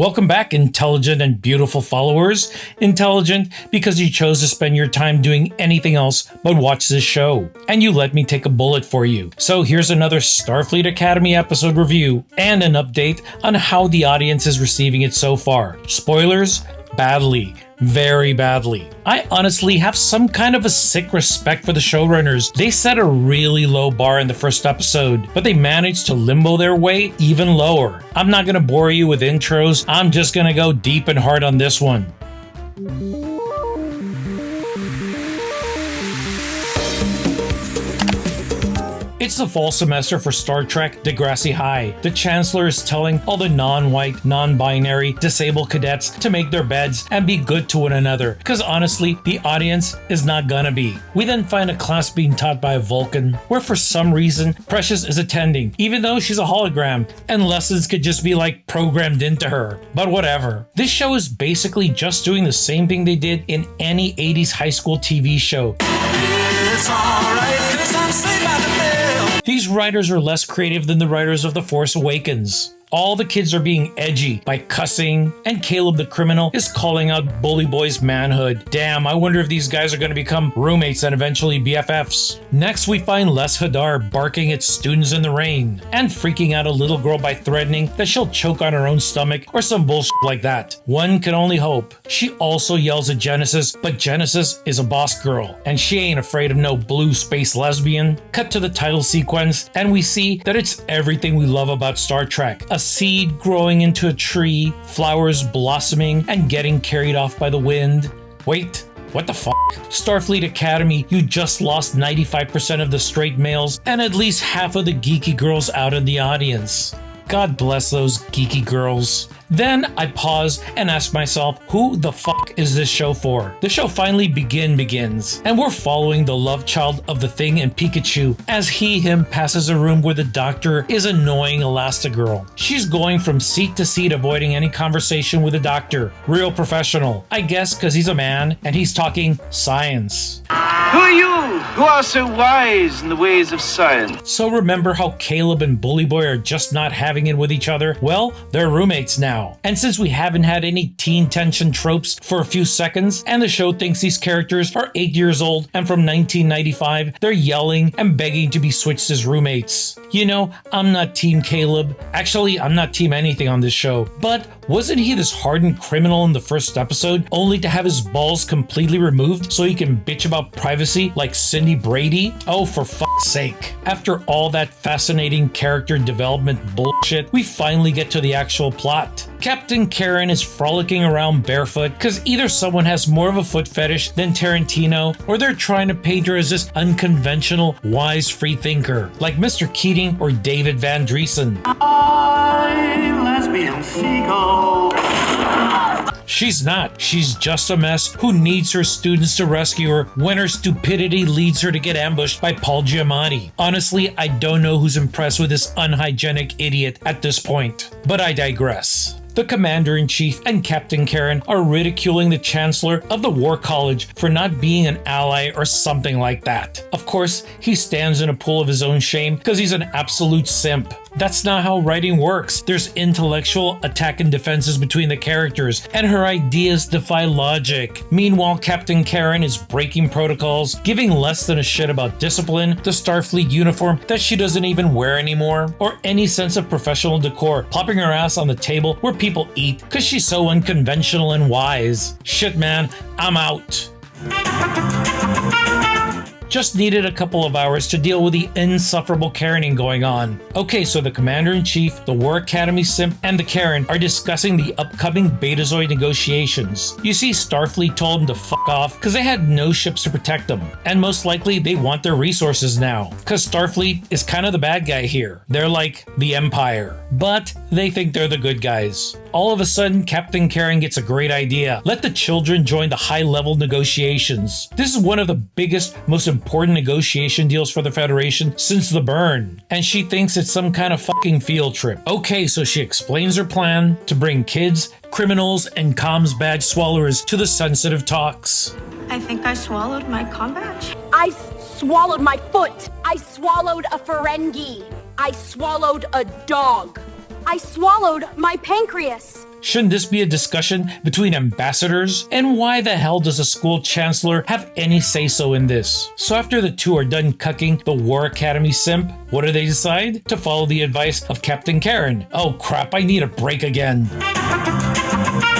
Welcome back, intelligent and beautiful followers. Intelligent because you chose to spend your time doing anything else but watch this show. And you let me take a bullet for you. So here's another Starfleet Academy episode review and an update on how the audience is receiving it so far. Spoilers? Badly. Very badly. I honestly have some kind of a sick respect for the showrunners. They set a really low bar in the first episode, but they managed to limbo their way even lower. I'm not gonna bore you with intros, I'm just gonna go deep and hard on this one. It's the fall semester for Star Trek Degrassi High. The Chancellor is telling all the non-white, non-binary, disabled cadets to make their beds and be good to one another, because honestly, the audience is not gonna be. We then find a class being taught by a Vulcan, where for some reason, Precious is attending, even though she's a hologram, and lessons could just be like programmed into her. But whatever. This show is basically just doing the same thing they did in any 80s high school TV show. It's alright, 'cause I'm saved by the bell. These writers are less creative than the writers of The Force Awakens. All the kids are being edgy by cussing, and Caleb the criminal is calling out Bully Boy's manhood. Damn, I wonder if these guys are going to become roommates and eventually BFFs. Next, we find Les Hadar barking at students in the rain, and freaking out a little girl by threatening that she'll choke on her own stomach or some bullshit like that. One can only hope. She also yells at Genesis, but Genesis is a boss girl, and she ain't afraid of no blue space lesbian. Cut to the title sequence, and we see that it's everything we love about Star Trek. A seed growing into a tree, flowers blossoming and getting carried off by the wind. Wait, what the fuck? Starfleet Academy, you just lost 95% of the straight males and at least half of the geeky girls out in the audience. God bless those geeky girls. Then I pause and ask myself, who the fuck is this show for? The show finally begins, and we're following the love child of the Thing and Pikachu as him passes a room where the doctor is annoying Elastigirl. She's going from seat to seat avoiding any conversation with the doctor. Real professional. I guess because he's a man and he's talking science. Who are you who are so wise in the ways of science? So remember how Caleb and Bully Boy are just not having it with each other? Well, they're roommates now. And since we haven't had any teen tension tropes for a few seconds, and the show thinks these characters are 8 years old and from 1995, they're yelling and begging to be switched as roommates. You know, I'm not Team Caleb. Actually, I'm not Team anything on this show. But wasn't he this hardened criminal in the first episode, only to have his balls completely removed so he can bitch about privacy like Cindy Brady? Oh, for fuck's sake. After all that fascinating character development bullshit, we finally get to the actual plot. Captain Karen is frolicking around barefoot because either someone has more of a foot fetish than Tarantino, or they're trying to paint her as this unconventional, wise free thinker, like Mr. Keating or David Van Driesen. Lesbian seagull. She's not. She's just a mess who needs her students to rescue her when her stupidity leads her to get ambushed by Paul Giamatti. Honestly, I don't know who's impressed with this unhygienic idiot at this point, but I digress. The Commander-in-Chief and Captain Karen are ridiculing the Chancellor of the War College for not being an ally or something like that. Of course, he stands in a pool of his own shame because he's an absolute simp. That's not how writing works. There's intellectual attack and defenses between the characters, and her ideas defy logic. Meanwhile, Captain Karen is breaking protocols, giving less than a shit about discipline, the Starfleet uniform that she doesn't even wear anymore, or any sense of professional decor, plopping her ass on the table where people eat because she's so unconventional and wise. Shit, man, I'm out. Just needed a couple of hours to deal with the insufferable Karening going on. Okay, so the Commander-in-Chief, the War Academy simp, and the Karen are discussing the upcoming Betazoid negotiations. You see, Starfleet told them to fuck off because they had no ships to protect them. And most likely, they want their resources now. Because Starfleet is kind of the bad guy here. They're like the Empire. But they think they're the good guys. All of a sudden, Captain Karen gets a great idea. Let the children join the high-level negotiations. This is one of the biggest, most important negotiation deals for the Federation since the burn. And she thinks it's some kind of fucking field trip. Okay, so she explains her plan to bring kids, criminals, and comm-badge swallowers to the sensitive talks. I think I swallowed my comm-badge. I swallowed my foot. I swallowed a Ferengi. I swallowed a dog. I swallowed my pancreas. Shouldn't this be a discussion between ambassadors? And why the hell does a school chancellor have any say-so in this? So after the two are done cucking the War Academy simp, what do they decide? To follow the advice of Captain Karen. Oh crap, I need a break again.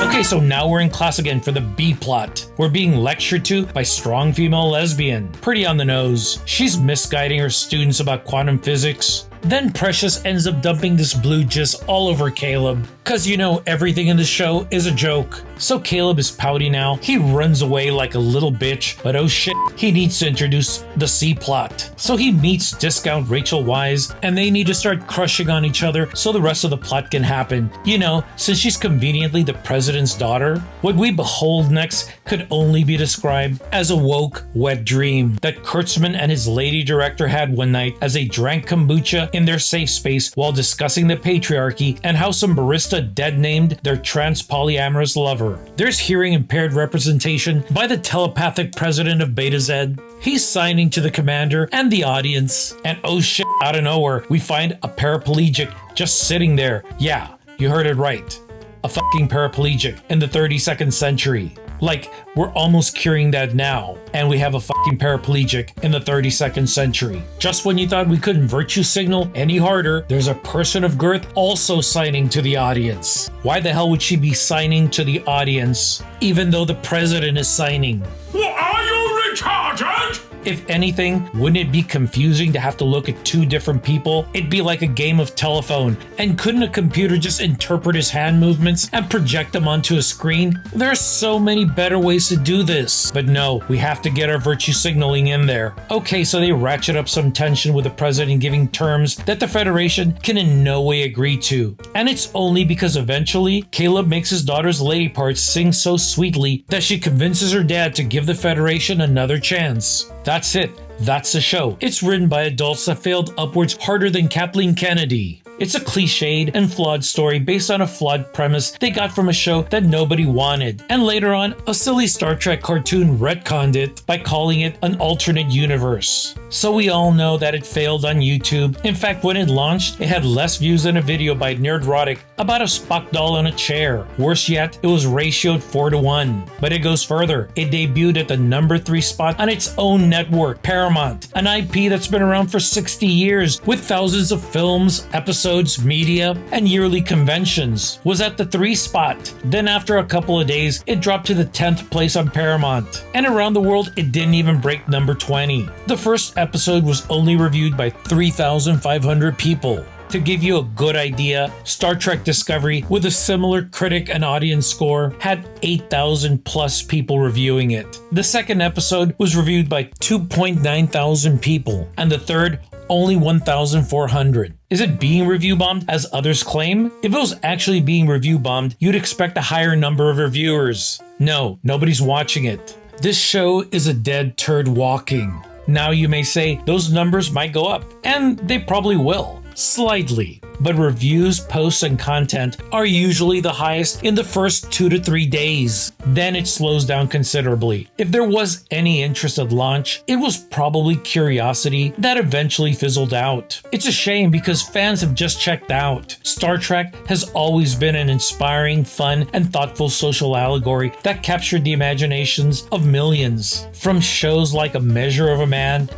Okay, so now we're in class again for the B plot. We're being lectured to by strong female lesbian. Pretty on the nose. She's misguiding her students about quantum physics. Then Precious ends up dumping this blue jizz all over Caleb. Cause you know everything in the show is a joke. So Caleb is pouty now. He runs away like a little bitch, but oh shit, he needs to introduce the C plot. So he meets discount Rachel Wise, and they need to start crushing on each other so the rest of the plot can happen. You know, since she's conveniently the president's daughter. What we behold next could only be described as a woke, wet dream that Kurtzman and his lady director had one night as they drank kombucha in their safe space while discussing the patriarchy and how some barista dead-named their trans polyamorous lover. There's hearing impaired representation by the telepathic president of Betazoid. He's signing to the commander and the audience. And oh shit, out of nowhere, we find a paraplegic just sitting there. Yeah, you heard it right. A fucking paraplegic in the 32nd century. Like, we're almost curing that now, and we have a fucking paraplegic in the 32nd century. Just when you thought we couldn't virtue signal any harder, there's a person of girth also signing to the audience. Why the hell would she be signing to the audience, even though the president is signing? What, are you retarded? If anything, wouldn't it be confusing to have to look at two different people? It'd be like a game of telephone. And couldn't a computer just interpret his hand movements and project them onto a screen? There are so many better ways to do this. But no, we have to get our virtue signaling in there. Okay, so they ratchet up some tension with the president giving terms that the Federation can in no way agree to. And it's only because eventually, Caleb makes his daughter's lady parts sing so sweetly that she convinces her dad to give the Federation another chance. That's it. That's the show. It's written by adults that failed upwards harder than Kathleen Kennedy. It's a cliched and flawed story based on a flawed premise they got from a show that nobody wanted. And later on, a silly Star Trek cartoon retconned it by calling it an alternate universe. So we all know that it failed on YouTube. In fact, when it launched, it had less views than a video by Nerdrotic about a Spock doll on a chair. Worse yet, it was ratioed 4-1. But it goes further. It debuted at the number 3 spot on its own network, Paramount, an IP that's been around for 60 years with thousands of films, episodes, media, and yearly conventions. Was at the 3 spot. Then after a couple of days, it dropped to the 10th place on Paramount. And around the world, it didn't even break number 20. The first episode was only reviewed by 3,500 people. To give you a good idea, Star Trek Discovery, with a similar critic and audience score, had 8,000 plus people reviewing it. The second episode was reviewed by 2.9 thousand people, and the third, only 1,400. Is it being review bombed as others claim? If it was actually being review bombed, you'd expect a higher number of reviewers. No, nobody's watching it. This show is a dead turd walking. Now you may say those numbers might go up, and they probably will. Slightly, but reviews, posts, and content are usually the highest in the first 2 to 3 days. Then it slows down considerably. If there was any interest at launch, it was probably curiosity that eventually fizzled out. It's a shame because fans have just checked out. Star Trek has always been an inspiring, fun, and thoughtful social allegory that captured the imaginations of millions. From shows like A Measure of a Man,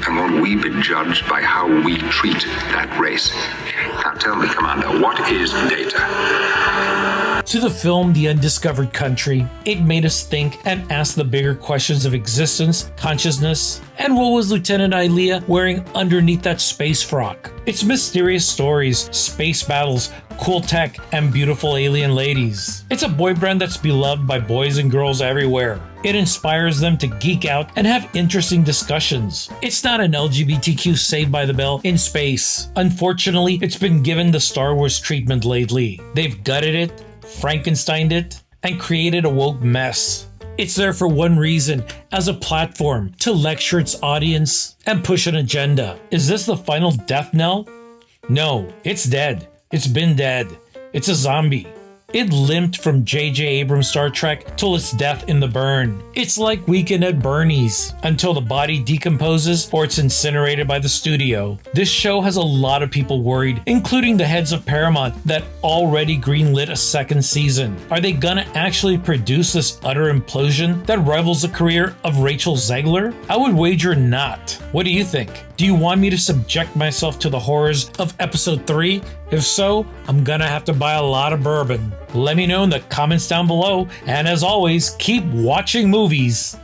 And won't we be judged by how we treat that race? Now tell me, Commander, what is data? to the film The Undiscovered Country, it made us think and ask the bigger questions of existence, consciousness, and what was Lieutenant Ilea wearing underneath that space frock? It's mysterious stories, space battles, cool tech, and beautiful alien ladies. It's a boy band that's beloved by boys and girls everywhere. It inspires them to geek out and have interesting discussions. It's not an LGBTQ Saved by the Bell in space. Unfortunately, it's been given the Star Wars treatment lately. They've gutted it, Frankensteined it, and created a woke mess. It's there for one reason, as a platform to lecture its audience and push an agenda. Is this the final death knell? No, it's dead. It's been dead. It's a zombie. It limped from J.J. Abrams' Star Trek till its death in the burn. It's like Weekend at Bernie's, until the body decomposes or it's incinerated by the studio. This show has a lot of people worried, including the heads of Paramount that already greenlit a second season. Are they gonna actually produce this utter implosion that rivals the career of Rachel Zegler? I would wager not. What do you think? Do you want me to subject myself to the horrors of episode 3? If so, I'm gonna have to buy a lot of bourbon. Let me know in the comments down below, and as always, keep watching movies.